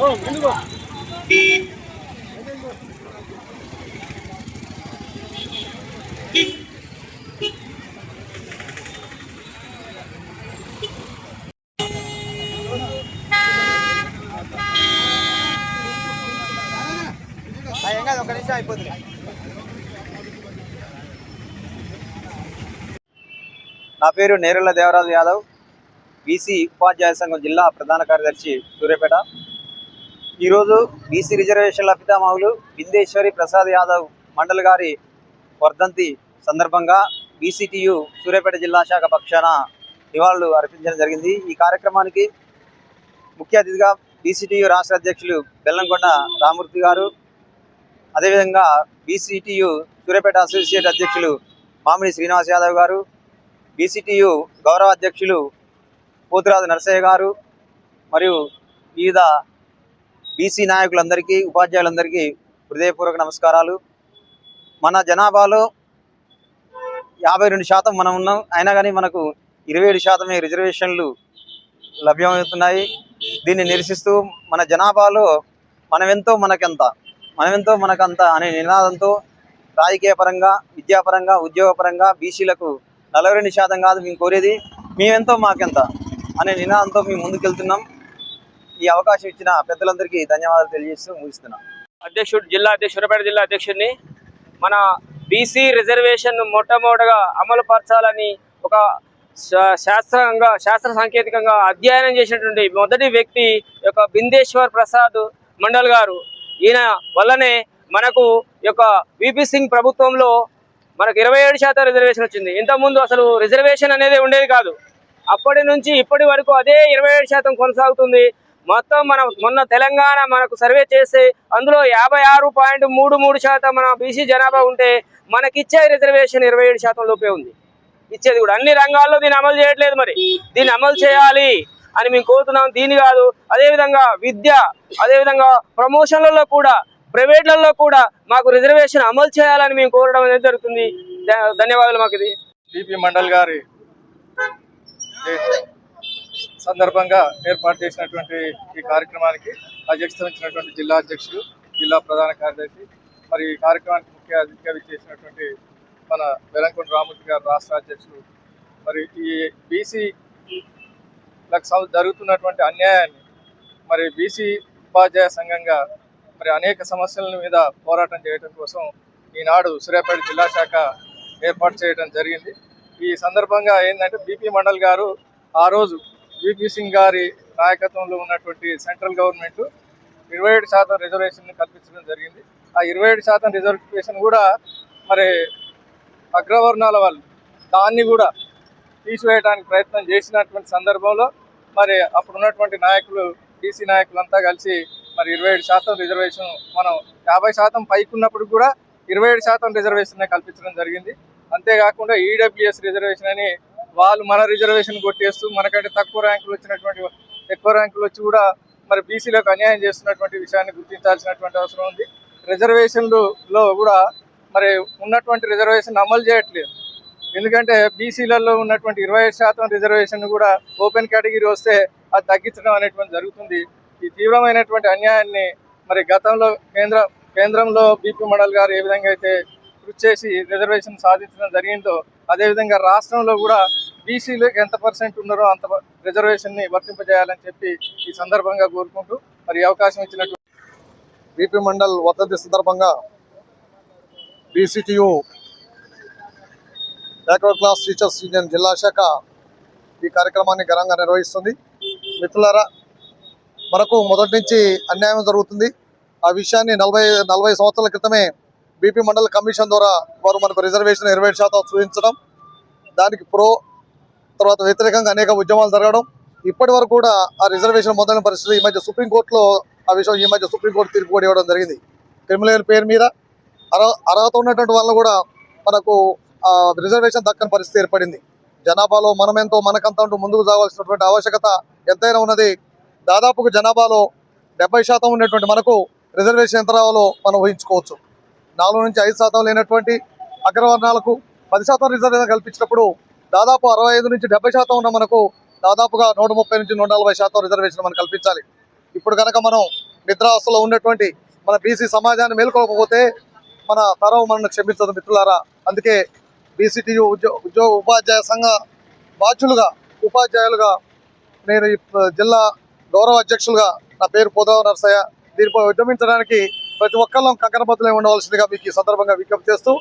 ఒక నిమిషం అయిపోతుంది. నా పేరు నేరెళ్ల దేవరాజు యాదవ్, బీసీ ఉపాధ్యాయ సంఘం జిల్లా ప్రధాన కార్యదర్శి సూర్యాపేట. ఈరోజు బీసీ రిజర్వేషన్ల పితామహులు బిందేశ్వరి ప్రసాద్ యాదవ్ మండల్ గారి వర్ధంతి సందర్భంగా బీసీటీయు సూర్యాపేట జిల్లా శాఖ పక్షాన నివాళులు అర్పించడం జరిగింది. ఈ కార్యక్రమానికి ముఖ్య అతిథిగా బీసీటీయు రాష్ట్ర అధ్యక్షులు బెల్లంకొండ రామూర్తి గారు, అదేవిధంగా బీసీటీయు సూర్యాపేట అసోసియేట్ అధ్యక్షులు మామిడి శ్రీనివాస్ యాదవ్ గారు, బీసీటీయు గౌరవ అధ్యక్షులు పోతురాజు నరసయ్య గారు, మరియు వివిధ బీసీ నాయకులందరికీ, ఉపాధ్యాయులందరికీ హృదయపూర్వక నమస్కారాలు. మన జనాభాలో 52% మనం ఉన్నాం, అయినా కానీ మనకు 27% రిజర్వేషన్లు లభ్యమవుతున్నాయి. దీన్ని నిరసిస్తూ మన జనాభాలో మనమెంతో మనకంత అనే నినాదంతో రాజకీయ పరంగా, విద్యాపరంగా, ఉద్యోగపరంగా బీసీలకు 42% కాదు మేము కోరేది, మేమెంతో మాకెంత అనే నినాదంతో మేము ముందుకెళ్తున్నాం. ఈ అవకాశం ఇచ్చిన పెద్దలందరికీ ధన్యవాదాలు తెలియజేస్తూ ముగిస్తున్నాం. సూర్యాపేట జిల్లా అధ్యక్షుడిని మన బీసీ రిజర్వేషన్ మొట్టమొదటగా అమలు పరచాలని ఒక శాస్త్ర సాంకేతికంగా అధ్యయనం చేసినటువంటి మొదటి వ్యక్తి యొక్క బిందేశ్వర్ ప్రసాద్ మండల్ గారు. ఈయన వల్లనే మనకు యొక్క విపి సింగ్ ప్రభుత్వంలో మనకు 27% రిజర్వేషన్ వచ్చింది. ఇంతకుముందు అసలు రిజర్వేషన్ అనేది ఉండేది కాదు. అప్పటి నుంచి ఇప్పటి వరకు అదే 27% కొనసాగుతుంది. మొత్తం మొన్న తెలంగాణ మనకు సర్వే చేస్తే అందులో 56.33% మన బీసీ జనాభా ఉంటే మనకిచ్చే రిజర్వేషన్ 27% లోపే ఉంది. ఇచ్చేది కూడా అన్ని రంగాల్లో దీన్ని అమలు చేయట్లేదు. మరి దీన్ని అమలు చేయాలి అని మేము కోరుతున్నాం. దీని కాదు, అదేవిధంగా విద్య, అదేవిధంగా ప్రమోషన్లలో కూడా, ప్రైవేట్లలో కూడా మాకు రిజర్వేషన్ అమలు చేయాలని మేము కోరడం అనేది జరుగుతుంది. ధన్యవాదాలు. మాకు ఇది బీపీ మండల్ గారి సందర్భంగా ఏర్పాటు చేసినటువంటి ఈ కార్యక్రమానికి అధ్యక్షత వహించినటువంటి జిల్లా అధ్యక్షులు, జిల్లా ప్రధాన కార్యదర్శి, మరి ఈ కార్యక్రమానికి ముఖ్య అతిథిగా విచ్చేసినటువంటి మన బెల్లంకొండ రామూర్తి గారు రాష్ట్ర అధ్యక్షులు, మరి ఈ బీసీలకు జరుగుతున్నటువంటి అన్యాయాన్ని మరి బీసీ ఉపాధ్యాయ సంఘంగా మరి అనేక సమస్యల మీద పోరాటం చేయడం కోసం ఈనాడు సూర్యాపేట జిల్లా శాఖ ఏర్పాటు చేయడం జరిగింది. ఈ సందర్భంగా ఏంటంటే బీపీ మండల్ గారు ఆ రోజు విపి సింగ్ గారి నాయకత్వంలో ఉన్నటువంటి సెంట్రల్ గవర్నమెంట్ 27% రిజర్వేషన్ కల్పించడం జరిగింది. ఆ 27% రిజర్వేషన్ కూడా మరి అగ్రవర్ణాల వాళ్ళు దాన్ని కూడా తీసివేయడానికి ప్రయత్నం చేసినటువంటి సందర్భంలో మరి అప్పుడు ఉన్నటువంటి నాయకులు, బీసీ నాయకులంతా కలిసి మరి 27% రిజర్వేషన్ మనం 50% పైకి ఉన్నప్పుడు కూడా 27% రిజర్వేషన్ కల్పించడం జరిగింది. అంతేకాకుండా ఈడబ్ల్యూఎస్ రిజర్వేషన్ అని వాళ్ళు మన రిజర్వేషన్ కొట్టేస్తూ మనకంటే ఎక్కువ ర్యాంకులు వచ్చి కూడా మరి బీసీలకు అన్యాయం చేస్తున్నటువంటి విషయాన్ని గుర్తించాల్సినటువంటి అవసరం ఉంది. రిజర్వేషన్లలో కూడా మరి ఉన్నటువంటి రిజర్వేషన్ అమలు చేయట్లేదు. ఎందుకంటే బీసీలలో ఉన్నటువంటి 25% రిజర్వేషన్ కూడా ఓపెన్ కేటగిరీ వస్తే అది తగ్గించడం అనేటువంటి జరుగుతుంది. ఈ తీవ్రమైనటువంటి అన్యాయాన్ని మరి గతంలో కేంద్రంలో బీపీ మండల్ గారు ఏ విధంగా అయితే కృషి చేసి రిజర్వేషన్ సాధించడం జరిగిందో, అదేవిధంగా రాష్ట్రంలో కూడా బీసీలు ఎంత % ఉన్నారో అంత రిజర్వేషన్ని వర్తింపజేయాలని చెప్పి ఈ సందర్భంగా కోరుకుంటూ మరి అవకాశం ఇచ్చినట్టు బీపీ మండల్ వర్ధంతి సందర్భంగా బీసీటీయు బ్యాక్వర్డ్ క్లాస్ టీచర్స్ యూనియన్ జిల్లా శాఖ ఈ కార్యక్రమాన్ని ఘనంగా నిర్వహిస్తుంది. మిత్రులారా, మనకు మొదటి నుంచి అన్యాయం జరుగుతుంది. ఆ విషయాన్ని 40 సంవత్సరాల క్రితమే బీపీ మండల్ కమిషన్ ద్వారా వారు మనకు రిజర్వేషన్ 27% సూచించడం, దానికి తర్వాత వ్యతిరేకంగా అనేక ఉద్యమాలు జరగడం, ఇప్పటి వరకు కూడా ఆ రిజర్వేషన్ మొదలైన పరిస్థితి. ఈ మధ్య సుప్రీంకోర్టులో ఆ విషయం సుప్రీంకోర్టు తీర్పు కూడా ఇవ్వడం జరిగింది. క్రిమినల్ పేరు మీద అర్హత ఉన్నటువంటి వాళ్ళు కూడా మనకు రిజర్వేషన్ దక్కని పరిస్థితి ఏర్పడింది. జనాభాలో మనమెంతో మనకంత అంటూ ముందుకు సాగాల్సినటువంటి ఆవశ్యకత ఎంతైనా ఉన్నది. దాదాపుగా జనాభాలో 70% ఉన్నటువంటి మనకు రిజర్వేషన్ ఎంత రావాలో మనం ఊహించుకోవచ్చు. 4 నుంచి 5% లేనటువంటి అగ్రవర్ణాలకు 10% రిజర్వేషన్ కల్పించినప్పుడు దాదాపు 65 నుంచి 70% ఉన్న మనకు దాదాపుగా 130 నుంచి 140% రిజర్వేషన్ మనం కల్పించాలి. ఇప్పుడు కనుక మనం నిద్రావస్థలో ఉన్నటువంటి మన బీసీ సమాజాన్ని మేల్కొల్పకపోతే మన తరం మనల్ని క్షమించదు మిత్రులారా. అందుకే బీసీటీయూ ఉద్యోగ ఉపాధ్యాయ సంఘ బాధ్యులుగా ఉపాధ్యాయులుగా నేను ఈ జిల్లా గౌరవ అధ్యక్షులుగా నా పేరు పోదావ నరసయ్య. దీనిపై ఉద్యమించడానికి ప్రతి ఒక్కళ్ళం కంకణబద్దులై ఉండవలసిందిగా మీకు ఈ సందర్భంగా విజ్ఞప్తి చేస్తూ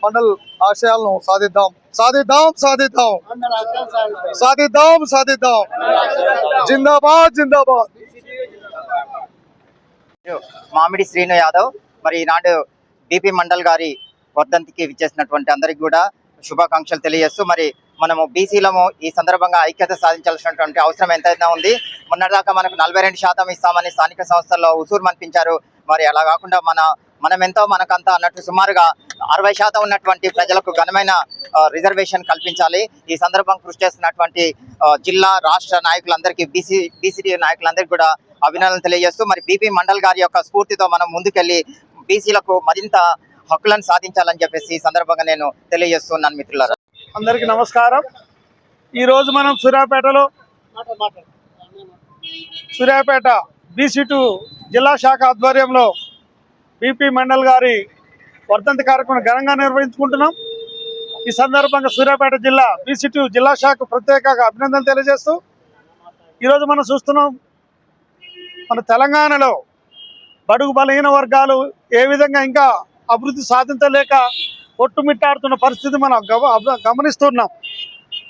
మండల్ ఆశయాలను సాధిద్దాం సాధిద్దాం సాధిద్దాం సాధిద్దాం సాధిద్దాం. జిందాబాద్ జిందాబాద్. మామిడి శ్రీను యాదవ్. మరి ఈనాడు బీపీ మండల్ గారి వర్ధంతికి విచ్చేసినటువంటి అందరికి కూడా శుభాకాంక్షలు తెలియజేస్తూ మరి మనము బీసీలము ఈ సందర్భంగా ఐక్యత సాధించాల్సినటువంటి అవసరం ఎంతైనా ఉంది. మొన్నటిదాకా మనకు 42% ఇస్తామని స్థానిక సంస్థల్లో ఉసూరు మనిపించారు. మరి అలా కాకుండా మనం ఎంతో మనకంతా అన్నట్టు సుమారుగా 60% ఉన్నటువంటి ప్రజలకు ఘనమైన రిజర్వేషన్ కల్పించాలి. ఈ సందర్భం కృషి చేస్తున్నటువంటి జిల్లా రాష్ట్ర నాయకులందరికీ బీసీటీ నాయకులందరికీ కూడా అభినందనలు తెలియజేస్తూ మరి బీపీ మండల్ గారి యొక్క స్ఫూర్తితో మనం ముందుకెళ్లి బీసీలకు మరింత హక్కులను సాధించాలని చెప్పేసి ఈ సందర్భంగా నేను తెలియజేస్తున్నాను మిత్రులారా. అందరికీ నమస్కారం. ఈరోజు మనం సూర్యాపేట బీసీ2 జిల్లా శాఖ ఆధ్వర్యంలో బీపీ మండల్ గారి వర్ధంతి కార్యక్రమం ఘనంగా నిర్వహించుకుంటున్నాం. ఈ సందర్భంగా సూర్యాపేట జిల్లా బీసీ2 జిల్లా శాఖ ప్రత్యేకంగా అభినందనలు తెలియజేస్తూ ఈరోజు మనం చూస్తున్నాం మన తెలంగాణలో బడుగు బలహీన వర్గాలు ఏ విధంగా ఇంకా అభివృద్ధి సాధించలేక కొట్టుమిట్టాడుతున్న పరిస్థితి మనం గమనిస్తున్నాం.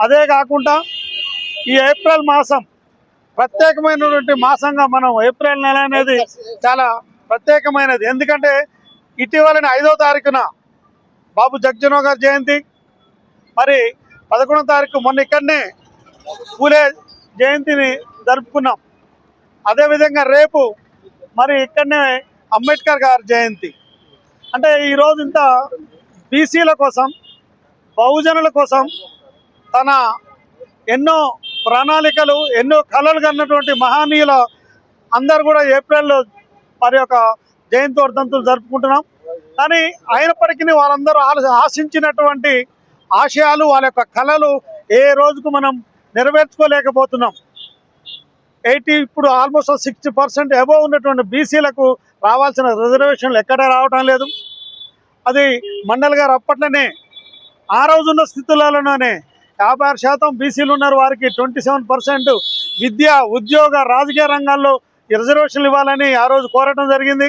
అదే కాకుండా ఈ ఏప్రిల్ మాసం ప్రత్యేకమైనటువంటి మాసంగా మనం ఏప్రిల్ నెల అనేది చాలా ప్రత్యేకమైనది. ఎందుకంటే ఇటీవలని 5వ తారీఖున బాబు జగ్జీవన్ గారి జయంతి, మరి 11వ తారీఖు మొన్న ఇక్కడనే పూలే జయంతిని జరుపుకున్నాం. అదేవిధంగా రేపు మరి ఇక్కడనే అంబేద్కర్ గారి జయంతి. అంటే ఈరోజు ఇంత బీసీల కోసం బహుజనుల కోసం తన ఎన్నో ప్రణాళికలు ఎన్నో కళలు కన్నటువంటి మహనీయుల అందరు కూడా ఏప్రిల్లో వారి యొక్క జయంతి వర్ధంతులు జరుపుకుంటున్నాం. కానీ అయినప్పటికీ వాళ్ళందరూ ఆశించినటువంటి ఆశయాలు వాళ్ళ యొక్క కళలు ఏ రోజుకు మనం నెరవేర్చుకోలేకపోతున్నాం. ఇప్పుడు ఆల్మోస్ట్ 60% అబోవ్ ఉన్నటువంటి బీసీలకు రావాల్సిన రిజర్వేషన్లు ఎక్కడా రావటం లేదు. అది మండల్ గారు అప్పట్లోనే ఆ రోజున్న స్థితులలోనే 56% బీసీలు ఉన్నారు. వారికి 27% విద్య ఉద్యోగ రాజకీయ రంగాల్లో రిజర్వేషన్లు ఇవ్వాలని ఆ రోజు కోరటం జరిగింది.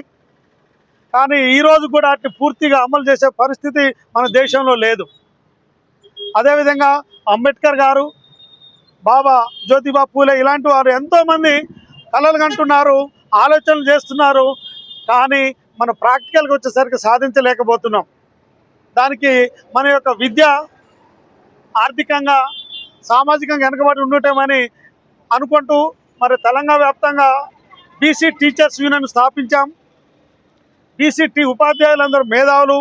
కానీ ఈ రోజు కూడా అటు పూర్తిగా అమలు చేసే పరిస్థితి మన దేశంలో లేదు. అదేవిధంగా అంబేద్కర్ గారు, బాబా జ్యోతిబా పూలే ఇలాంటి వారు ఎంతోమంది కలలు కంటున్నారు, ఆలోచనలు చేస్తున్నారు. కానీ మన ప్రాక్టికల్గా వచ్చేసరికి సాధించలేకపోతున్నాం. దానికి మన యొక్క విద్య ఆర్థికంగా సామాజికంగా వెనుకబడి ఉండటమని అనుకుంటూ మరి తెలంగాణ వ్యాప్తంగా బీసీ టీచర్స్ యూనియన్ స్థాపించాం. బీసీ ఉపాధ్యాయులందరూ మేధావులు,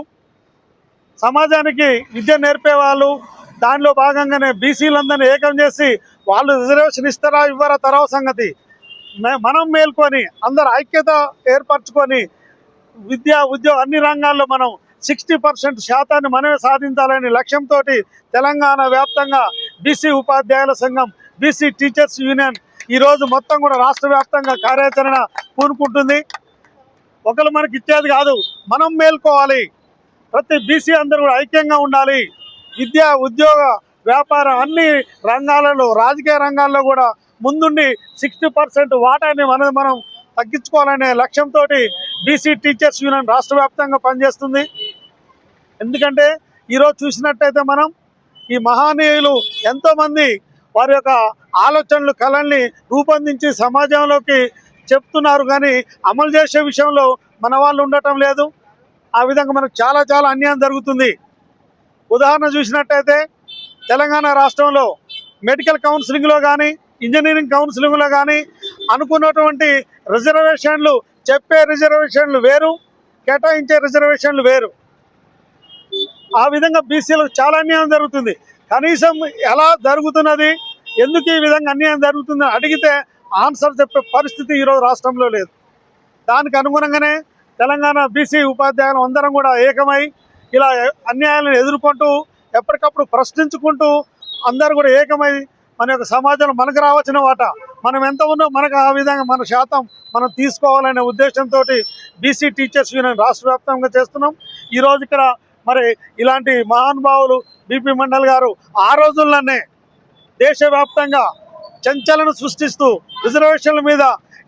సమాజానికి విద్య నేర్పేవాళ్ళు. దానిలో భాగంగానే బీసీలందరినీ ఏకం చేసి వాళ్ళు రిజర్వేషన్ ఇస్తారా ఇవ్వరా తర్వాత సంగతి మనం మేల్కొని అందరు ఐక్యత ఏర్పరచుకొని విద్య ఉద్యోగ అన్ని రంగాల్లో మనం 60% శాతాన్ని మనమే సాధించాలనే లక్ష్యంతో తెలంగాణ వ్యాప్తంగా బీసీ ఉపాధ్యాయుల సంఘం బీసీ టీచర్స్ యూనియన్ ఈరోజు మొత్తం కూడా రాష్ట్ర వ్యాప్తంగా కార్యాచరణ పూనుకుంటుంది. ఒకరు మనకి ఇచ్చేది కాదు, మనం మేల్కోవాలి. ప్రతి బీసీ అందరూ కూడా ఐక్యంగా ఉండాలి. విద్య ఉద్యోగ వ్యాపారం అన్ని రంగాలలో రాజకీయ రంగాల్లో కూడా ముందుండి 60% వాటాని మనం తగ్గించుకోవాలనే లక్ష్యంతో బీసీ టీచర్స్ యూనియన్ రాష్ట్ర వ్యాప్తంగా పనిచేస్తుంది. ఎందుకంటే ఈరోజు చూసినట్టయితే మనం ఈ మహనీయులు ఎంతోమంది వారి యొక్క ఆలోచనలు కళల్ని రూపొందించి సమాజంలోకి చెప్తున్నారు. కానీ అమలు చేసే విషయంలో మన వాళ్ళు ఉండటం లేదు. ఆ విధంగా మనకు చాలా చాలా అన్యాయం జరుగుతుంది. ఉదాహరణ చూసినట్టయితే తెలంగాణ రాష్ట్రంలో మెడికల్ కౌన్సిలింగ్లో కానీ ఇంజనీరింగ్ కౌన్సిలింగ్లో కానీ అనుకున్నటువంటి రిజర్వేషన్లు చెప్పే రిజర్వేషన్లు వేరు, కేటాయించే రిజర్వేషన్లు వేరు. ఆ విధంగా బీసీలకు చాలా అన్యాయం జరుగుతుంది. కనీసం ఎలా జరుగుతున్నది, ఎందుకు ఈ విధంగా అన్యాయం జరుగుతుందని అడిగితే ఆన్సర్ చెప్పే పరిస్థితి ఈరోజు రాష్ట్రంలో లేదు. దానికి అనుగుణంగానే తెలంగాణ బీసీ ఉపాధ్యాయులు అందరం కూడా ఏకమై ఇలా అన్యాయాలను ఎదుర్కొంటూ ఎప్పటికప్పుడు ప్రశ్నించుకుంటూ అందరూ కూడా ఏకమై మన యొక్క సమాజంలో మనకు రావాల్సిన వాటా మనం ఎంత ఉన్నా మనకు ఆ విధంగా మన శాతం మనం తీసుకోవాలనే ఉద్దేశంతో బీసీ టీచర్స్ యూనియన్ రాష్ట్ర వ్యాప్తంగా చేస్తున్నాం. ఈరోజు ఇక్కడ మరి ఇలాంటి మహానుభావులు బీపీ మండల్ గారు ఆ రోజుల్లోనే దేశవ్యాప్తంగా చంచలను సృష్టిస్తూ రిజర్వేషన్ల మీద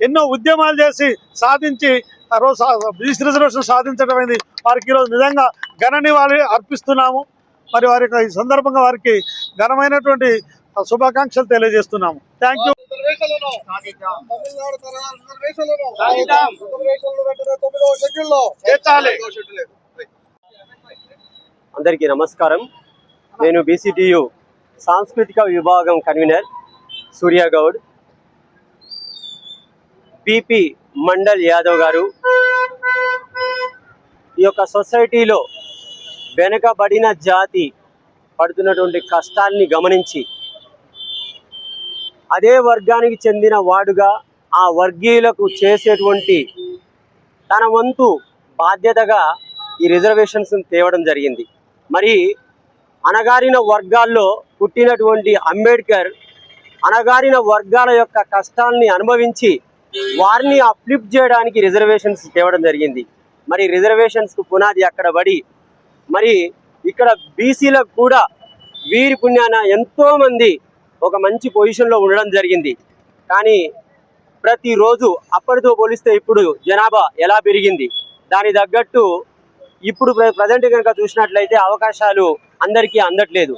ఎన్నో ఉద్యమాలు చేసి సాధించి ఆ రోజు బీసీ రిజర్వేషన్ సాధించడం అయింది. వారికి ఈరోజు నిజంగా ఘన నివాళి అర్పిస్తున్నాము. మరి వారి యొక్క ఈ సందర్భంగా వారికి ఘనమైనటువంటి శుభాకాంక్షలు తెలియజేస్తున్నాము. Thank you. అందరికీ నమస్కారం. నేను బీసీటీయు సాంస్కృతిక విభాగం కన్వీనర్ సూర్యగౌడ్. బీపీ మండల్ యాదవ్ గారు ఈ యొక్క సొసైటీలో వెనుకబడిన జాతి పడుతున్నటువంటి కష్టాల్ని గమనించి అదే వర్గానికి చెందిన వాడుగా ఆ వర్గీయులకు చేసేటువంటి తన వంతు బాధ్యతగా ఈ రిజర్వేషన్స్ తేవడం జరిగింది. మరి అణగారిన వర్గాల్లో పుట్టినటువంటి అంబేద్కర్ అణగారిన వర్గాల యొక్క కష్టాలని అనుభవించి వారిని అప్లిఫ్ట్ చేయడానికి రిజర్వేషన్స్ తేవడం జరిగింది. మరి రిజర్వేషన్స్కు పునాది అక్కడ పడి మరి ఇక్కడ బీసీలకు కూడా వీరి పుణ్యాన ఎంతోమంది ఒక మంచి పొజిషన్లో ఉండడం జరిగింది. కానీ ప్రతిరోజు అప్పటితో పోలిస్తే ఇప్పుడు జనాభా ఎలా పెరిగింది, దాని తగ్గట్టు ఇప్పుడు ప్రజెంట్ కనుక చూసినట్లయితే అవకాశాలు అందరికీ అందట్లేదు.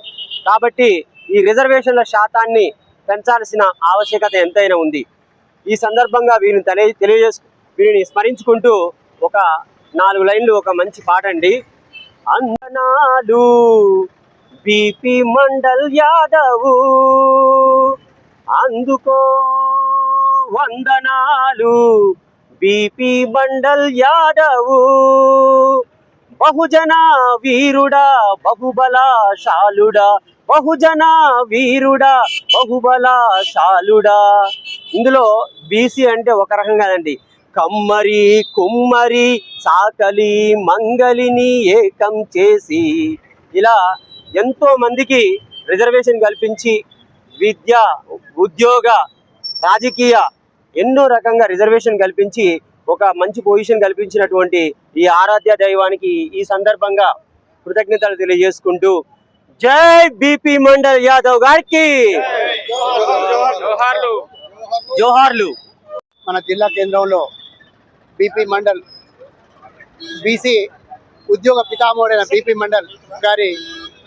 కాబట్టి ఈ రిజర్వేషన్ల శాతాన్ని పెంచాల్సిన ఆవశ్యకత ఎంతైనా ఉంది. ఈ సందర్భంగా వీరిని స్మరించుకుంటూ ఒక 4 లైన్లు ఒక మంచి పాట అండి. అందనాలు బీపీ మండల్ యాదవ్, అందుకో వందనాలు బీపీ మండల్ యాదవ్, బహుజన వీరుడా బహుబలశాలుడా, బహుజన వీరుడా బహుబలశాలుడా. ఇందులో బీసీ అంటే ఒక రకం కాదండి, కమ్మరి కుమ్మరి సాకలి మంగలిని ఏకం చేసి ఇలా ఎంతో మందికి రిజర్వేషన్ కల్పించి విద్య ఉద్యోగ రాజకీయ ఎన్నో రకంగా రిజర్వేషన్ కల్పించి ఒక మంచి పొజిషన్ కల్పించినటువంటి ఈ ఆరాధ్య దైవానికి ఈ సందర్భంగా కృతజ్ఞతలు తెలియజేసుకుంటూ జై బీపీ మండల్ యాదవ్ గారికి జోహార్లు. మన జిల్లా కేంద్రంలో బీపీ మండల్ బీసీ ఉద్యోగ పితామహుడైన బీపీ మండల్ గారి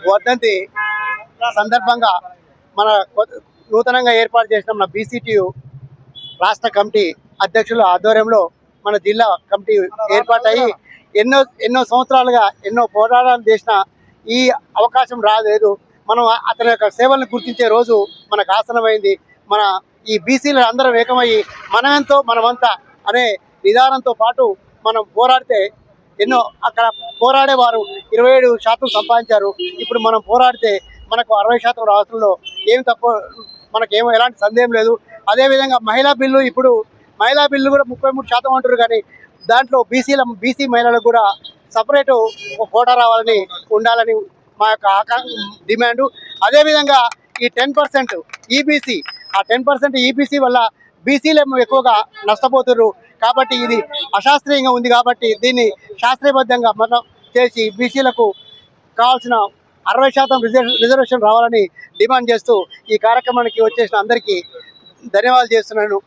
వర్ధంతి సందర్భంగా మన నూతనంగా ఏర్పాటు చేసిన మన బీసీటీయు రాష్ట్ర కమిటీ అధ్యక్షుల ఆధ్వర్యంలో మన జిల్లా కమిటీ ఏర్పాటయ్యి ఎన్నో సంవత్సరాలుగా ఎన్నో పోరాటాలు చేసిన ఈ అవకాశం రాలేదు. మనం అతని యొక్క సేవలను గుర్తించే రోజు మనకు ఆసనమైంది. మన ఈ బీసీలు అందరం ఏకమయ్యి మనమెంతో మనమంతా అనే విధానంతో పాటు మనం పోరాడితే ఎన్నో అక్కడ పోరాడేవారు 27% సంపాదించారు. ఇప్పుడు మనం పోరాడితే మనకు 60% రాష్ట్రంలో ఏమి తప్ప మనకేమో ఎలాంటి సందేహం లేదు. అదేవిధంగా మహిళా బిల్లు ఇప్పుడు మహిళా బిల్లు కూడా 33% అంటారు. కానీ దాంట్లో బీసీ మహిళలకు కూడా సపరేటు కోటా రావాలని ఉండాలని మా యొక్క డిమాండు. అదేవిధంగా ఈ 10% ఈబీసీ ఆ 10% ఈబీసీ వల్ల బీసీలు ఎక్కువగా నష్టపోతున్నారు. కాబట్టి ఇది అశాస్త్రీయంగా ఉంది. కాబట్టి దీన్ని శాస్త్రీయబద్ధంగా మనం చేసి బీసీలకు కావాల్సిన 60% రిజర్వేషన్ రావాలని డిమాండ్ చేస్తూ ఈ కార్యక్రమానికి వచ్చేసిన అందరికీ ధన్యవాదాలు చేస్తున్నాను.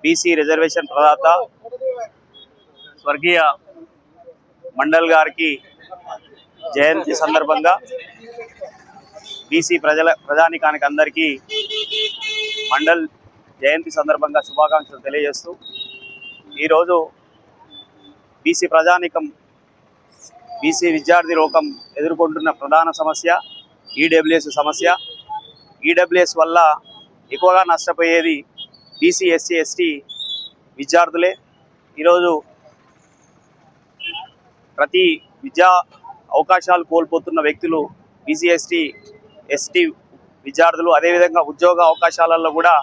బీసీ రిజర్వేషన్ ప్రదాత స్వర్గీయ మండల్ గారికి జయంతి సందర్భంగా బీసీ ప్రజానికానికి అందరికీ మండల్ జయంతి సందర్భంగా శుభాకాంక్షలు తెలియజేస్తూ ఈరోజు బీసీ ప్రజానికం బీసీ విద్యార్థి లోకం ఎదుర్కొంటున్న ప్రధాన సమస్య ఈడబ్ల్యూఎస్ సమస్య. ఈడబ్ల్యూఎస్ వల్ల ఎక్కువగా నష్టపోయేది బీసీ ఎస్సీ ఎస్టీ విద్యార్థులే. ఈరోజు ప్రతి విద్యా అవకాశాలు కోల్పోతున్న వ్యక్తులు బీసీ ఎస్టీ విద్యార్థులు. అదేవిధంగా ఉద్యోగ అవకాశాలలో కూడా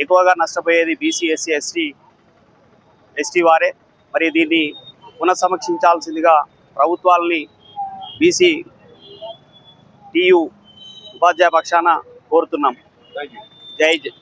ఎక్కువగా నష్టపోయేది బీసీ ఎస్సీ ఎస్టీ వారే. మరి దీన్ని పునఃసమీక్షించాల్సిందిగా ప్రభుత్వాలని బీసీ టియు ఉపాధ్యాయ పక్షాన కోరుతున్నాం. జై జై.